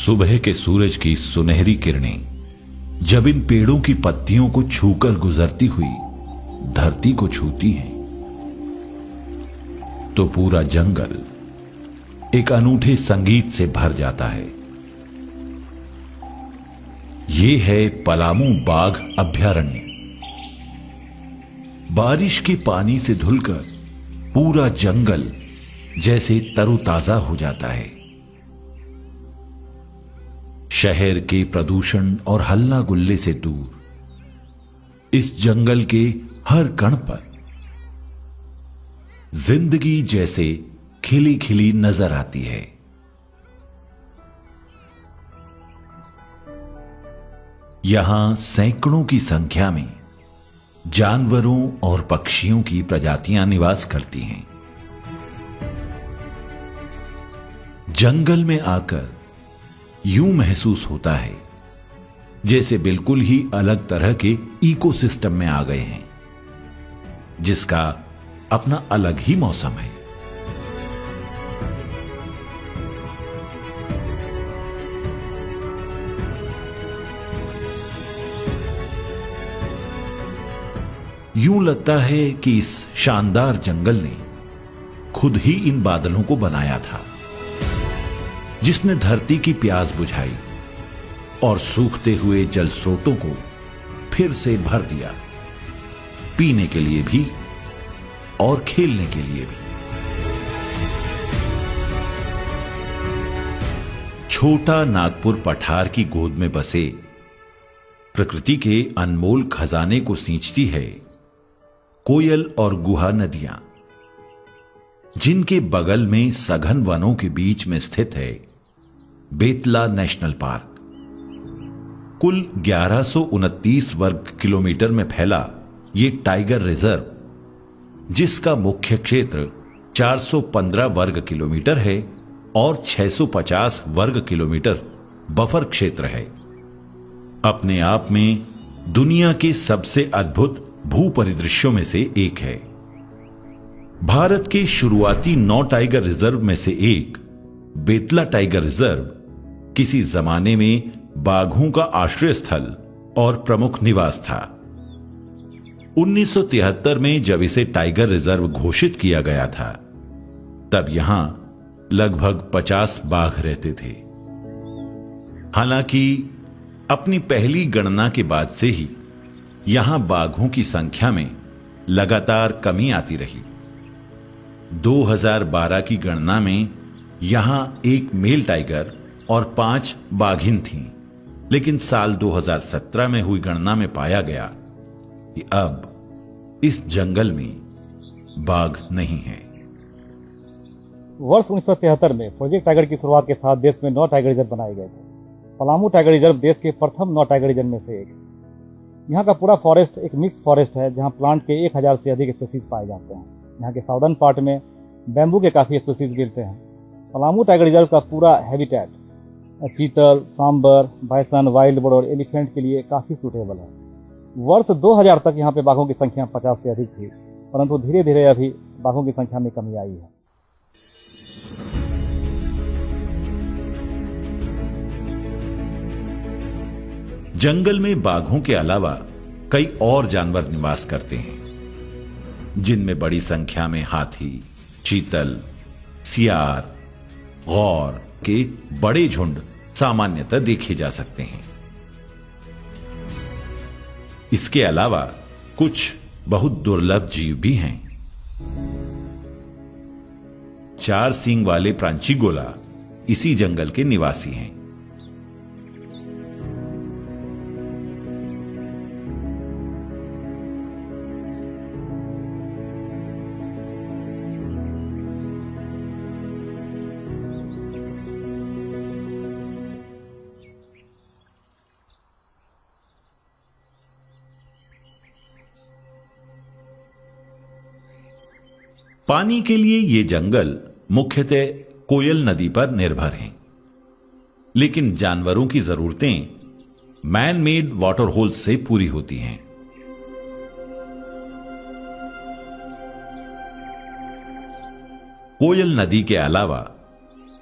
सुबह के सूरज की सुनहरी किरणें जब इन पेड़ों की पत्तियों को छूकर गुजरती हुई धरती को छूती हैं, तो पूरा जंगल एक अनूठे संगीत से भर जाता है। ये है पलामू बाघ अभयारण्य। बारिश के पानी से धुलकर पूरा जंगल जैसे तरोताजा हो जाता है। शहर के प्रदूषण और हल्ला गुल्ले से दूर इस जंगल के हर कण पर जिंदगी जैसे खिली खिली नजर आती है। यहां सैकड़ों की संख्या में जानवरों और पक्षियों की प्रजातियां निवास करती हैं। जंगल में आकर यूं महसूस होता है जैसे बिल्कुल ही अलग तरह के इकोसिस्टम में आ गए हैं, जिसका अपना अलग ही मौसम है। यूं लगता है कि इस शानदार जंगल ने खुद ही इन बादलों को बनाया था, जिसने धरती की प्यास बुझाई और सूखते हुए जल स्रोतों को फिर से भर दिया, पीने के लिए भी और खेलने के लिए भी। छोटा नागपुर पठार की गोद में बसे प्रकृति के अनमोल खजाने को सींचती है कोयल और गुहा नदियां, जिनके बगल में सघन वनों के बीच में स्थित है बेतला नेशनल पार्क। कुल 1129 वर्ग किलोमीटर में फैला ये टाइगर रिजर्व, जिसका मुख्य क्षेत्र 415 वर्ग किलोमीटर है और 650 वर्ग किलोमीटर बफर क्षेत्र है, अपने आप में दुनिया के सबसे अद्भुत भू परिदृश्यों में से एक है। भारत के शुरुआती 9 टाइगर रिजर्व में से एक बेतला टाइगर रिजर्व किसी जमाने में बाघों का आश्रय स्थल और प्रमुख निवास था। 1973 में जब इसे टाइगर रिजर्व घोषित किया गया था, तब यहां लगभग 50 बाघ रहते थे। हालांकि अपनी पहली गणना के बाद से ही यहां बाघों की संख्या में लगातार कमी आती रही। 2012 की गणना में यहां एक मेल टाइगर और 5 बाघिन थीं, लेकिन साल 2017 में हुई गणना में पाया गया कि अब इस जंगल में बाघ नहीं है। वर्ष 1973 में प्रोजेक्ट टाइगर की शुरुआत के साथ देश में 9 टाइगर रिजर्व बनाए गए थे। पलामू टाइगर रिजर्व देश के प्रथम 9 टाइगर रिजर्व में से एक। यहाँ का पूरा फॉरेस्ट एक मिक्स फॉरेस्ट है, जहाँ प्लांट के 1000 से अधिक स्पीसीज पाए जाते हैं। यहाँ के साउदर्न पार्ट में बैम्बू के काफी स्पीसीज मिलते हैं। पलामू टाइगर रिजर्व का पूरा हैबिटेट चीतल, सांबर, बाइसन, वाइल्ड बोर और एलिफेंट के लिए काफी सूटेबल है। वर्ष 2000 तक यहाँ पे बाघों की संख्या 50 से अधिक थी, परंतु धीरे धीरे अभी बाघों की संख्या में कमी आई है। जंगल में बाघों के अलावा कई और जानवर निवास करते हैं, जिनमें बड़ी संख्या में हाथी, चीतल, सियार, गौर के बड़े झुंड सामान्यतः देखे जा सकते हैं। इसके अलावा कुछ बहुत दुर्लभ जीव भी हैं। 4 सींग वाले प्रांचीगोला इसी जंगल के निवासी हैं। पानी के लिए ये जंगल मुख्यतः कोयल नदी पर निर्भर हैं, लेकिन जानवरों की जरूरतें मैन मेड वाटर होल्स से पूरी होती हैं। कोयल नदी के अलावा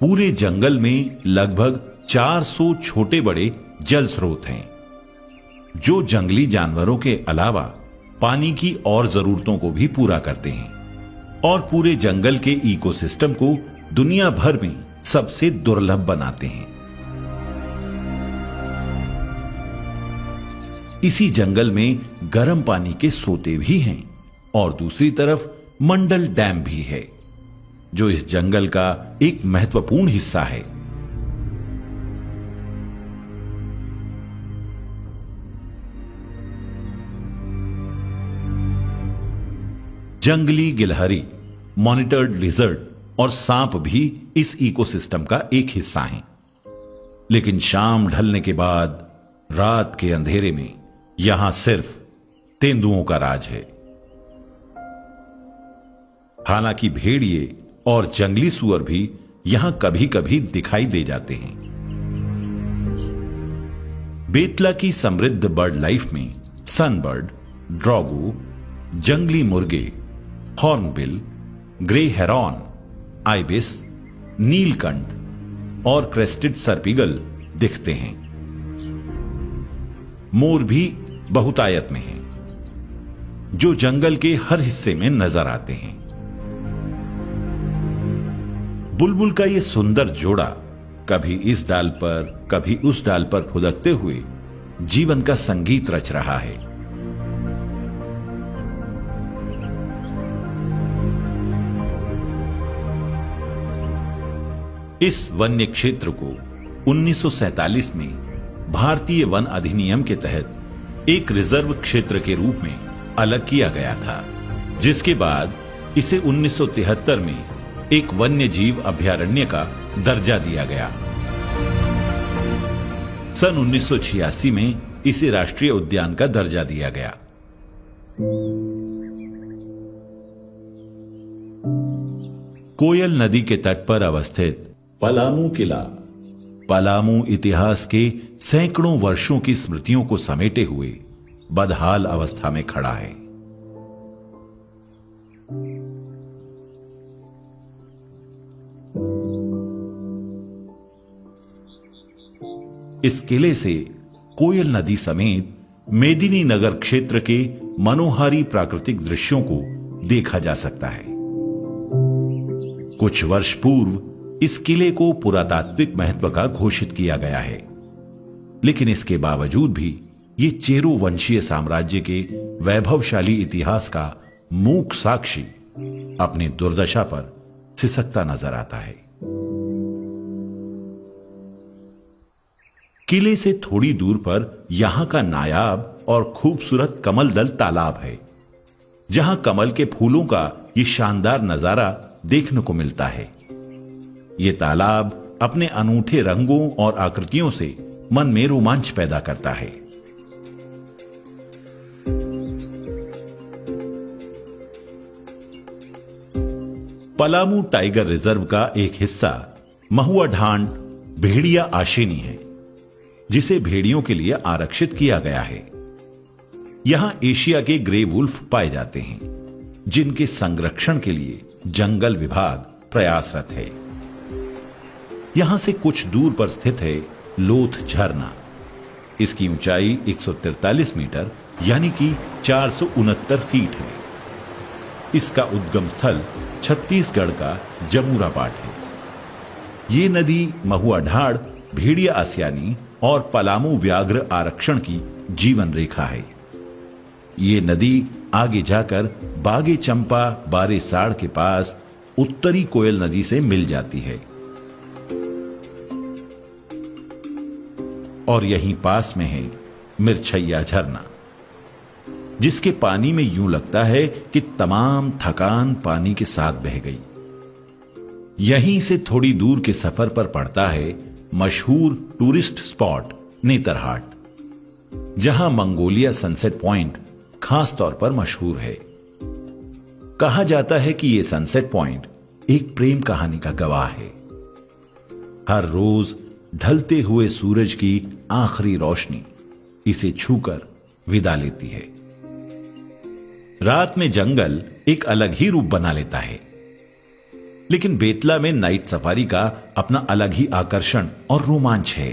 पूरे जंगल में लगभग 400 छोटे बड़े जल स्रोत हैं, जो जंगली जानवरों के अलावा पानी की और जरूरतों को भी पूरा करते हैं और पूरे जंगल के इकोसिस्टम को दुनिया भर में सबसे दुर्लभ बनाते हैं। इसी जंगल में गर्म पानी के सोते भी हैं और दूसरी तरफ मंडल डैम भी है, जो इस जंगल का एक महत्वपूर्ण हिस्सा है। जंगली गिलहरी, मॉनिटर्ड लिजर्ड और सांप भी इस इकोसिस्टम का एक हिस्सा हैं। लेकिन शाम ढलने के बाद रात के अंधेरे में यहां सिर्फ तेंदुओं का राज है। हालांकि भेड़िए और जंगली सुअर भी यहां कभी कभी दिखाई दे जाते हैं। बेतला की समृद्ध बर्ड लाइफ में सनबर्ड, ड्रॉगो, जंगली मुर्गे, hornbill, grey heron, ibis, Neelkanth और क्रेस्टेड सर्पिगल दिखते हैं। मोर भी बहुतायत में हैं, जो जंगल के हर हिस्से में नजर आते हैं। बुलबुल का यह सुंदर जोड़ा कभी इस डाल पर कभी उस डाल पर फुदकते हुए जीवन का संगीत रच रहा है। इस वन्य क्षेत्र को 1947 में भारतीय वन अधिनियम के तहत एक रिजर्व क्षेत्र के रूप में अलग किया गया था, जिसके बाद इसे 1973 में एक वन्य जीव अभयारण्य का दर्जा दिया गया। सन 1986 में इसे राष्ट्रीय उद्यान का दर्जा दिया गया। कोयल नदी के तट पर अवस्थित पलामू किला पलामू इतिहास के सैकड़ों वर्षों की स्मृतियों को समेटे हुए बदहाल अवस्था में खड़ा है। इस किले से कोयल नदी समेत मेदिनी नगर क्षेत्र के मनोहारी प्राकृतिक दृश्यों को देखा जा सकता है। कुछ वर्ष पूर्व इस किले को पुरातात्विक महत्व का घोषित किया गया है, लेकिन इसके बावजूद भी ये चेरो वंशीय साम्राज्य के वैभवशाली इतिहास का मूक साक्षी अपनी दुर्दशा पर सिसकता नजर आता है। किले से थोड़ी दूर पर यहां का नायाब और खूबसूरत कमल दल तालाब है, जहां कमल के फूलों का ये शानदार नजारा देखने को मिलता है। ये तालाब अपने अनूठे रंगों और आकृतियों से मन में रोमांच पैदा करता है। पलामू टाइगर रिजर्व का एक हिस्सा महुआ ढांड भेड़िया आशिनी है, जिसे भेड़ियों के लिए आरक्षित किया गया है। यहां एशिया के ग्रे वुल्फ पाए जाते हैं, जिनके संरक्षण के लिए जंगल विभाग प्रयासरत है। यहां से कुछ दूर पर स्थित है लोथ झरना। इसकी ऊंचाई 143 मीटर यानी कि 469 फीट है। इसका उद्गम स्थल छत्तीसगढ़ का जमुरा पाट है। ये नदी महुआ ढाड़, भेड़िया आसियानी और पलामू व्याघ्र आरक्षण की जीवन रेखा है। ये नदी आगे जाकर बागे चंपा बारे साड़ के पास उत्तरी कोयल नदी से मिल जाती है और यहीं पास में है मिर्छैया झरना, जिसके पानी में यूं लगता है कि तमाम थकान पानी के साथ बह गई। यहीं से थोड़ी दूर के सफर पर पड़ता है मशहूर टूरिस्ट स्पॉट नेतरहाट, जहां मंगोलिया सनसेट पॉइंट खास तौर पर मशहूर है। कहा जाता है कि यह सनसेट पॉइंट एक प्रेम कहानी का गवाह है। हर रोज ढलते हुए सूरज की आखिरी रोशनी इसे छूकर विदा लेती है। रात में जंगल एक अलग ही रूप बना लेता है, लेकिन बेतला में नाइट सफारी का अपना अलग ही आकर्षण और रोमांच है।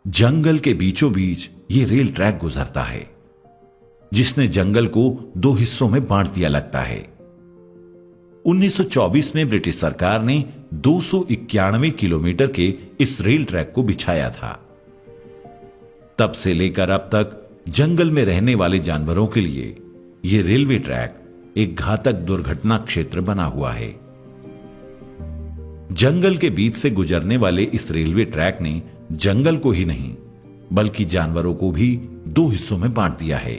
जंगल के बीचों बीच यह रेल ट्रैक गुजरता है, जिसने जंगल को 2 हिस्सों में बांट दिया लगता है। 1924 में ब्रिटिश सरकार ने 291 किलोमीटर के इस रेल ट्रैक को बिछाया था। तब से लेकर अब तक जंगल में रहने वाले जानवरों के लिए यह रेलवे ट्रैक एक घातक दुर्घटना क्षेत्र बना हुआ है। जंगल के बीच से गुजरने वाले इस रेलवे ट्रैक ने जंगल को ही नहीं बल्कि जानवरों को भी 2 हिस्सों में बांट दिया है।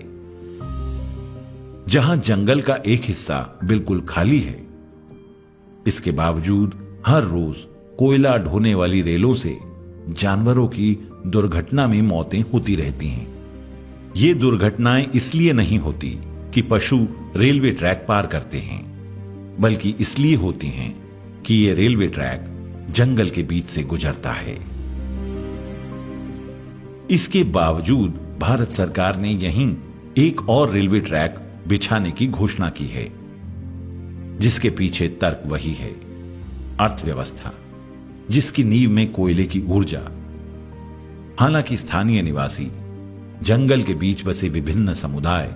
जहां जंगल का एक हिस्सा बिल्कुल खाली है, इसके बावजूद हर रोज कोयला ढोने वाली रेलों से जानवरों की दुर्घटना में मौतें होती रहती हैं। ये दुर्घटनाएं इसलिए नहीं होती कि पशु रेलवे ट्रैक पार करते हैं, बल्कि इसलिए होती हैं कि यह रेलवे ट्रैक जंगल के बीच से गुजरता है। इसके बावजूद भारत सरकार ने यहीं एक और रेलवे ट्रैक बिछाने की घोषणा की है, जिसके पीछे तर्क वही है, अर्थव्यवस्था, जिसकी नींव में कोयले की ऊर्जा। हालांकि स्थानीय निवासी, जंगल के बीच बसे विभिन्न समुदाय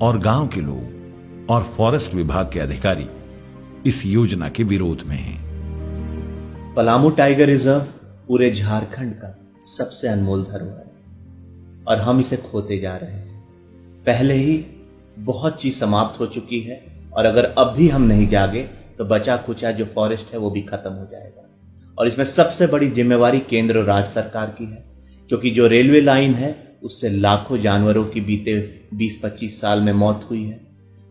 और गांव के लोग और फॉरेस्ट विभाग के अधिकारी इस योजना के विरोध में हैं। पलामू टाइगर रिजर्व पूरे झारखंड का सबसे अनमोल धरोहर है और हम इसे खोते जा रहे हैं। पहले ही बहुत चीज समाप्त हो चुकी है और अगर अब भी हम नहीं जागे तो बचा खुचा जो फॉरेस्ट है वो भी खत्म हो जाएगा। और इसमें सबसे बड़ी जिम्मेवारी केंद्र और राज्य सरकार की है, क्योंकि जो रेलवे लाइन है उससे लाखों जानवरों की बीते 20-25 साल में मौत हुई है।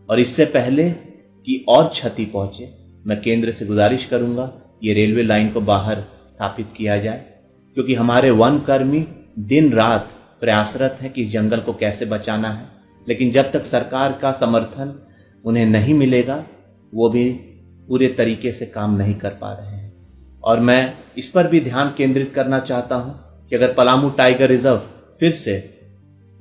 और इससे पहले कि और क्षति पहुंचे, मैं केंद्र से गुजारिश करूंगा ये रेलवे लाइन को बाहर स्थापित किया जाए, क्योंकि हमारे वन कर्मी दिन रात प्रयासरत हैं कि इस जंगल को कैसे बचाना है। लेकिन जब तक सरकार का समर्थन उन्हें नहीं मिलेगा, वो भी पूरे तरीके से काम नहीं कर पा रहे हैं। और मैं इस पर भी ध्यान केंद्रित करना चाहता हूं कि अगर पलामू टाइगर रिजर्व फिर से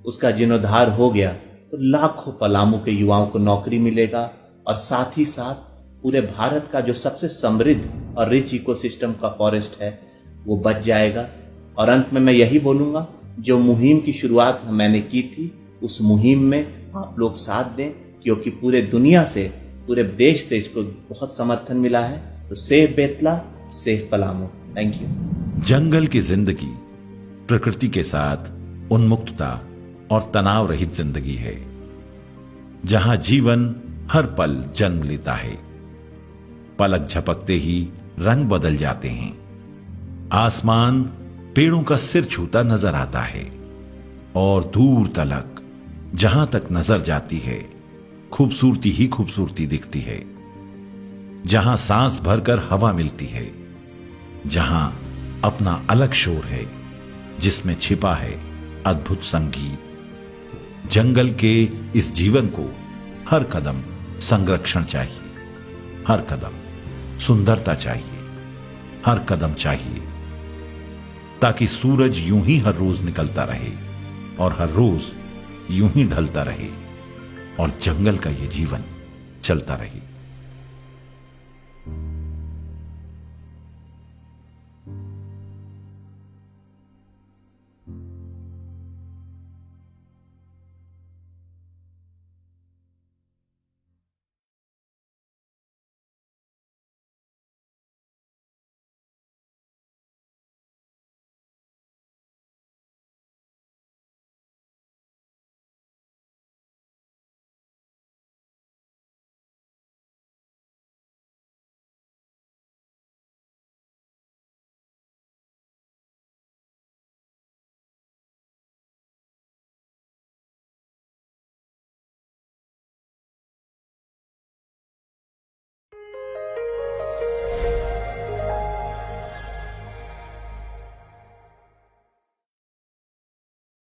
उसका जीर्णोद्धार हो गया तो लाखों पलामू के युवाओं को नौकरी मिलेगा और साथ ही साथ पूरे भारत का जो सबसे समृद्ध और रिच इकोसिस्टम का फॉरेस्ट है वो बच जाएगा। और अंत में मैं यही बोलूंगा, जो मुहिम की शुरुआत मैंने की थी उस मुहिम में आप लोग साथ दें, क्योंकि पूरे दुनिया से, पूरे देश से इसको बहुत समर्थन मिला है। तो save Betla, save Palamu. Thank you. जंगल की जिंदगी प्रकृति के साथ उन्मुक्तता और तनाव रहित जिंदगी है, जहां जीवन हर पल जन्म लेता है। पलक झपकते ही रंग बदल जाते हैं, आसमान पेड़ों का सिर छूता नजर आता है और दूर तलक जहां तक नजर जाती है खूबसूरती ही खूबसूरती दिखती है। जहां सांस भरकर हवा मिलती है, जहां अपना अलग शोर है जिसमें छिपा है अद्भुत संगीत। जंगल के इस जीवन को हर कदम संरक्षण चाहिए, हर कदम सुंदरता चाहिए, हर कदम चाहिए, ताकि सूरज यूं ही हर रोज निकलता रहे और हर रोज यूं ही ढलता रहे और जंगल का ये जीवन चलता रहे।